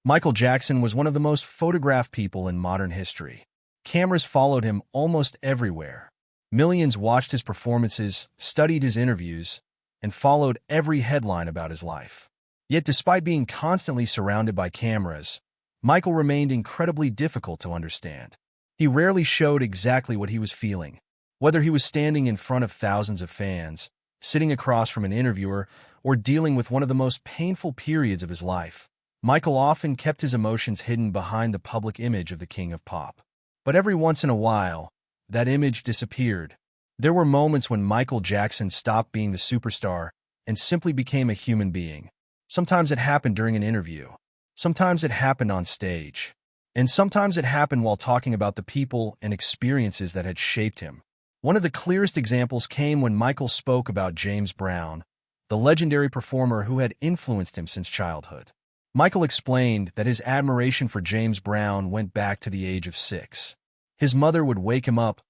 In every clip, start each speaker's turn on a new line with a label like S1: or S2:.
S1: Michael Jackson was one of the most photographed people in modern history. Cameras followed him almost everywhere. Millions watched his performances, studied his interviews, and followed every headline about his life. Yet despite being constantly surrounded by cameras, Michael remained incredibly difficult to understand. He rarely showed exactly what he was feeling. Whether he was standing in front of thousands of fans, sitting across from an interviewer, or dealing with one of the most painful periods of his life, Michael often kept his emotions hidden behind the public image of the king of pop. But every once in a while, that image disappeared. There were moments when Michael Jackson stopped being the superstar and simply became a human being. Sometimes it happened during an interview. Sometimes it happened on stage. And sometimes it happened while talking about the people and experiences that had shaped him. One of the clearest examples came when Michael spoke about James Brown, the legendary performer who had influenced him since childhood. Michael explained that his admiration for James Brown went back to the age of 6. His mother would wake him up,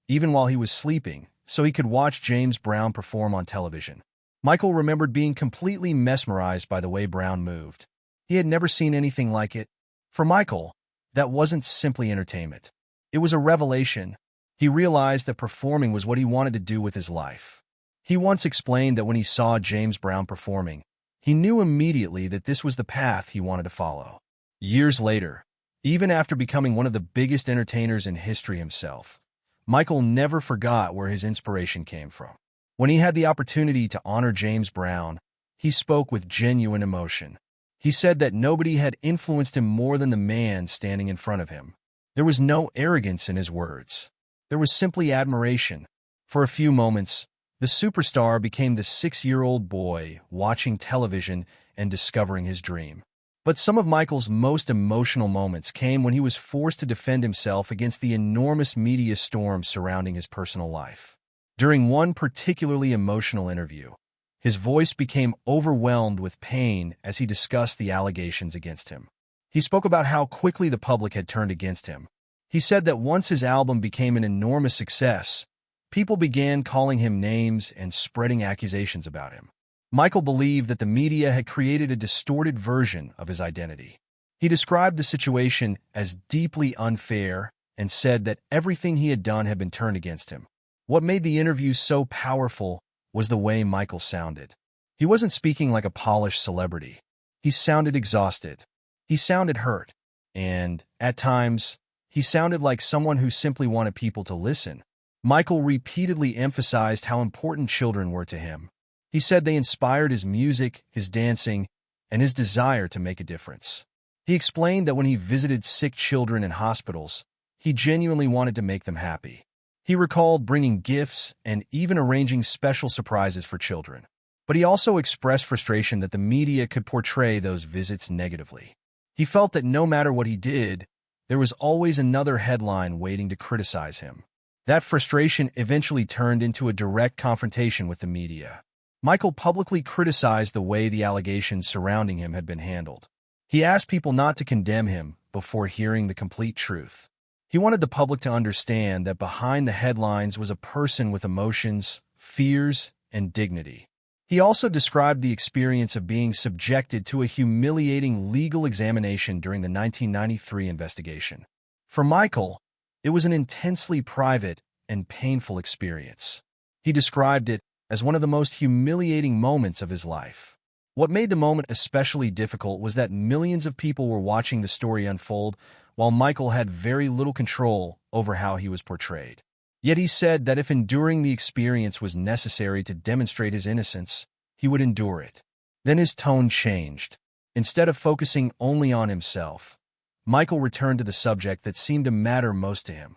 S1: even while he was sleeping, so he could watch James Brown perform on television. Michael remembered being completely mesmerized by the way Brown moved. He had never seen anything like it. For Michael, that wasn't simply entertainment. It was a revelation. He realized that performing was what he wanted to do with his life. He once explained that when he saw James Brown performing, he knew immediately that this was the path he wanted to follow. Years later, even after becoming one of the biggest entertainers in history himself, Michael never forgot where his inspiration came from. When he had the opportunity to honor James Brown, he spoke with genuine emotion. He said that nobody had influenced him more than the man standing in front of him. There was no arrogance in his words. There was simply admiration. For a few moments, the superstar became the 6-year-old boy watching television and discovering his dream. But some of Michael's most emotional moments came when he was forced to defend himself against the enormous media storm surrounding his personal life. During one particularly emotional interview, his voice became overwhelmed with pain as he discussed the allegations against him. He spoke about how quickly the public had turned against him. He said that once his album became an enormous success, people began calling him names and spreading accusations about him. Michael believed that the media had created a distorted version of his identity. He described the situation as deeply unfair and said that everything he had done had been turned against him. What made the interview so powerful was the way Michael sounded. He wasn't speaking like a polished celebrity. He sounded exhausted. He sounded hurt. And, at times, he sounded like someone who simply wanted people to listen. Michael repeatedly emphasized how important children were to him. He said they inspired his music, his dancing, and his desire to make a difference. He explained that when he visited sick children in hospitals, he genuinely wanted to make them happy. He recalled bringing gifts and even arranging special surprises for children. But he also expressed frustration that the media could portray those visits negatively. He felt that no matter what he did, there was always another headline waiting to criticize him. That frustration eventually turned into a direct confrontation with the media. Michael publicly criticized the way the allegations surrounding him had been handled. He asked people not to condemn him before hearing the complete truth. He wanted the public to understand that behind the headlines was a person with emotions, fears, and dignity. He also described the experience of being subjected to a humiliating legal examination during the 1993 investigation. For Michael, it was an intensely private and painful experience. He described it as one of the most humiliating moments of his life. What made the moment especially difficult was that millions of people were watching the story unfold, while Michael had very little control over how he was portrayed. Yet he said that if enduring the experience was necessary to demonstrate his innocence, he would endure it. Then his tone changed. Instead of focusing only on himself, Michael returned to the subject that seemed to matter most to him: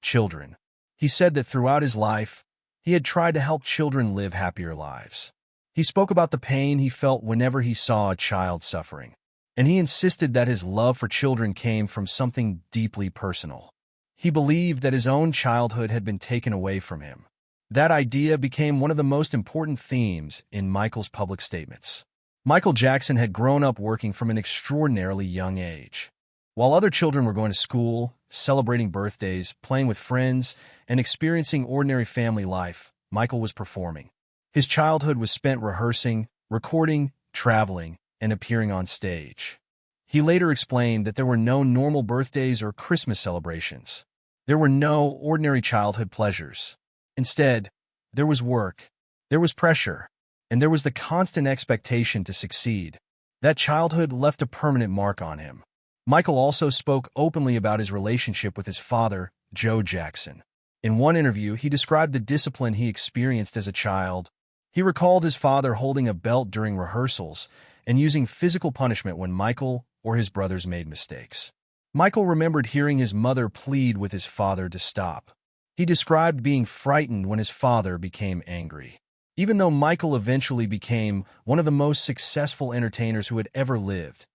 S1: children. He said that throughout his life, he had tried to help children live happier lives. He spoke about the pain he felt whenever he saw a child suffering, and he insisted that his love for children came from something deeply personal. He believed that his own childhood had been taken away from him. That idea became one of the most important themes in Michael's public statements. Michael Jackson had grown up working from an extraordinarily young age. While other children were going to school, celebrating birthdays, playing with friends, and experiencing ordinary family life, Michael was performing. His childhood was spent rehearsing, recording, traveling, and appearing on stage. He later explained that there were no normal birthdays or Christmas celebrations. There were no ordinary childhood pleasures. Instead, there was work, there was pressure, and there was the constant expectation to succeed. That childhood left a permanent mark on him. Michael also spoke openly about his relationship with his father, Joe Jackson. In one interview, he described the discipline he experienced as a child. He recalled his father holding a belt during rehearsals and using physical punishment when Michael or his brothers made mistakes. Michael remembered hearing his mother plead with his father to stop. He described being frightened when his father became angry. Even though Michael eventually became one of the most successful entertainers who had ever lived,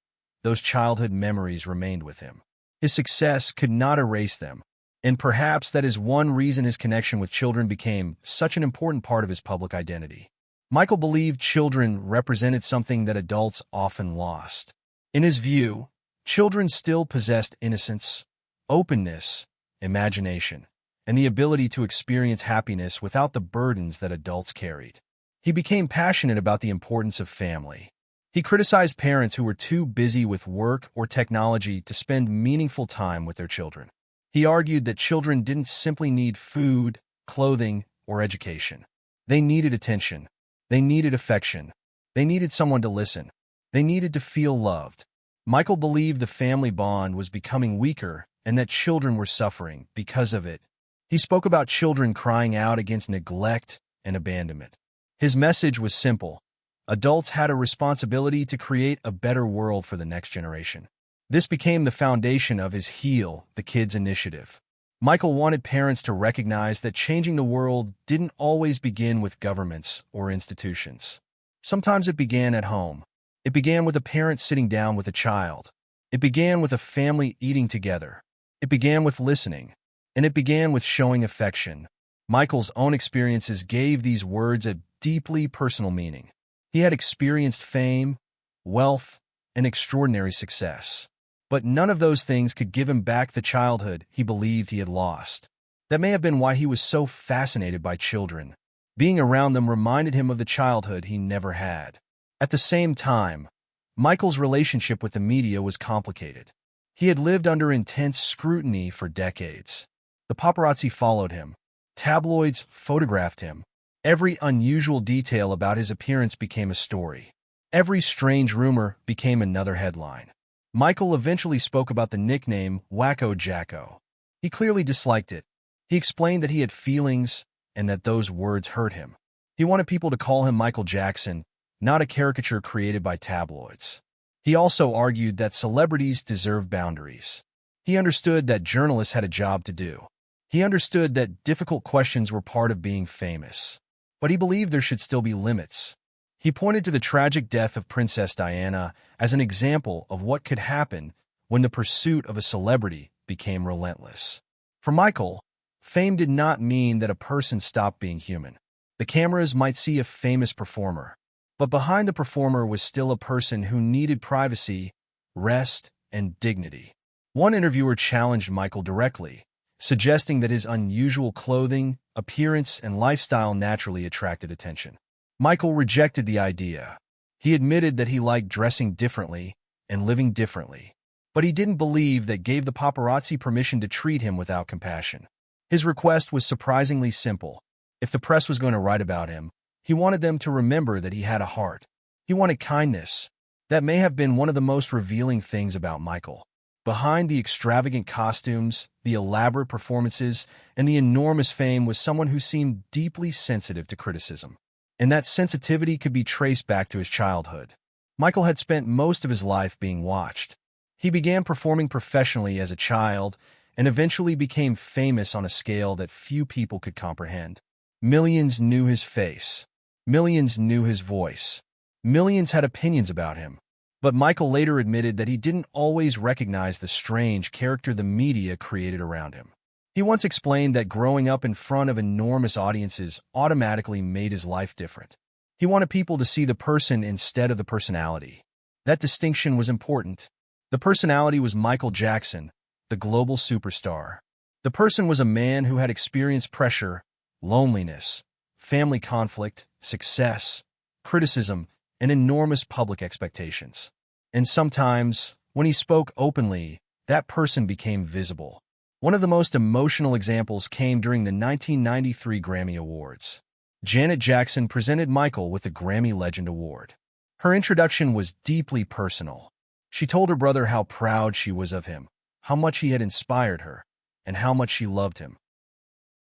S1: those childhood memories remained with him. His success could not erase them, and perhaps that is one reason his connection with children became such an important part of his public identity. Michael believed children represented something that adults often lost. In his view, children still possessed innocence, openness, imagination, and the ability to experience happiness without the burdens that adults carried. He became passionate about the importance of family. He criticized parents who were too busy with work or technology to spend meaningful time with their children. He argued that children didn't simply need food, clothing, or education. They needed attention. They needed affection. They needed someone to listen. They needed to feel loved. Michael believed the family bond was becoming weaker and that children were suffering because of it. He spoke about children crying out against neglect and abandonment. His message was simple. Adults had a responsibility to create a better world for the next generation. This became the foundation of his Heal the Kids initiative. Michael wanted parents to recognize that changing the world didn't always begin with governments or institutions. Sometimes it began at home. It began with a parent sitting down with a child. It began with a family eating together. It began with listening. And it began with showing affection. Michael's own experiences gave these words a deeply personal meaning. He had experienced fame, wealth, and extraordinary success. But none of those things could give him back the childhood he believed he had lost. That may have been why he was so fascinated by children. Being around them reminded him of the childhood he never had. At the same time, Michael's relationship with the media was complicated. He had lived under intense scrutiny for decades. The paparazzi followed him. Tabloids photographed him. Every unusual detail about his appearance became a story. Every strange rumor became another headline. Michael eventually spoke about the nickname Wacko Jacko. He clearly disliked it. He explained that he had feelings and that those words hurt him. He wanted people to call him Michael Jackson, not a caricature created by tabloids. He also argued that celebrities deserve boundaries. He understood that journalists had a job to do. He understood that difficult questions were part of being famous. But he believed there should still be limits. He pointed to the tragic death of Princess Diana as an example of what could happen when the pursuit of a celebrity became relentless. For Michael, fame did not mean that a person stopped being human. The cameras might see a famous performer, but behind the performer was still a person who needed privacy, rest, and dignity. One interviewer challenged Michael directly, suggesting that his unusual clothing, appearance, and lifestyle naturally attracted attention. Michael rejected the idea. He admitted that he liked dressing differently and living differently, but he didn't believe that gave the paparazzi permission to treat him without compassion. His request was surprisingly simple. If the press was going to write about him, he wanted them to remember that he had a heart. He wanted kindness. That may have been one of the most revealing things about Michael. Behind the extravagant costumes, the elaborate performances, and the enormous fame was someone who seemed deeply sensitive to criticism. And that sensitivity could be traced back to his childhood. Michael had spent most of his life being watched. He began performing professionally as a child and eventually became famous on a scale that few people could comprehend. Millions knew his face. Millions knew his voice. Millions had opinions about him. But Michael later admitted that he didn't always recognize the strange character the media created around him. He once explained that growing up in front of enormous audiences automatically made his life different. He wanted people to see the person instead of the personality. That distinction was important. The personality was Michael Jackson, the global superstar. The person was a man who had experienced pressure, loneliness, family conflict, success, criticism, and enormous public expectations. And sometimes, When he spoke openly, that person became visible. One of the most emotional examples came during the 1993 Grammy Awards. Janet Jackson presented Michael with the Grammy Legend Award. Her introduction was deeply personal. She told her brother how proud she was of him, how much he had inspired her, and how much she loved him.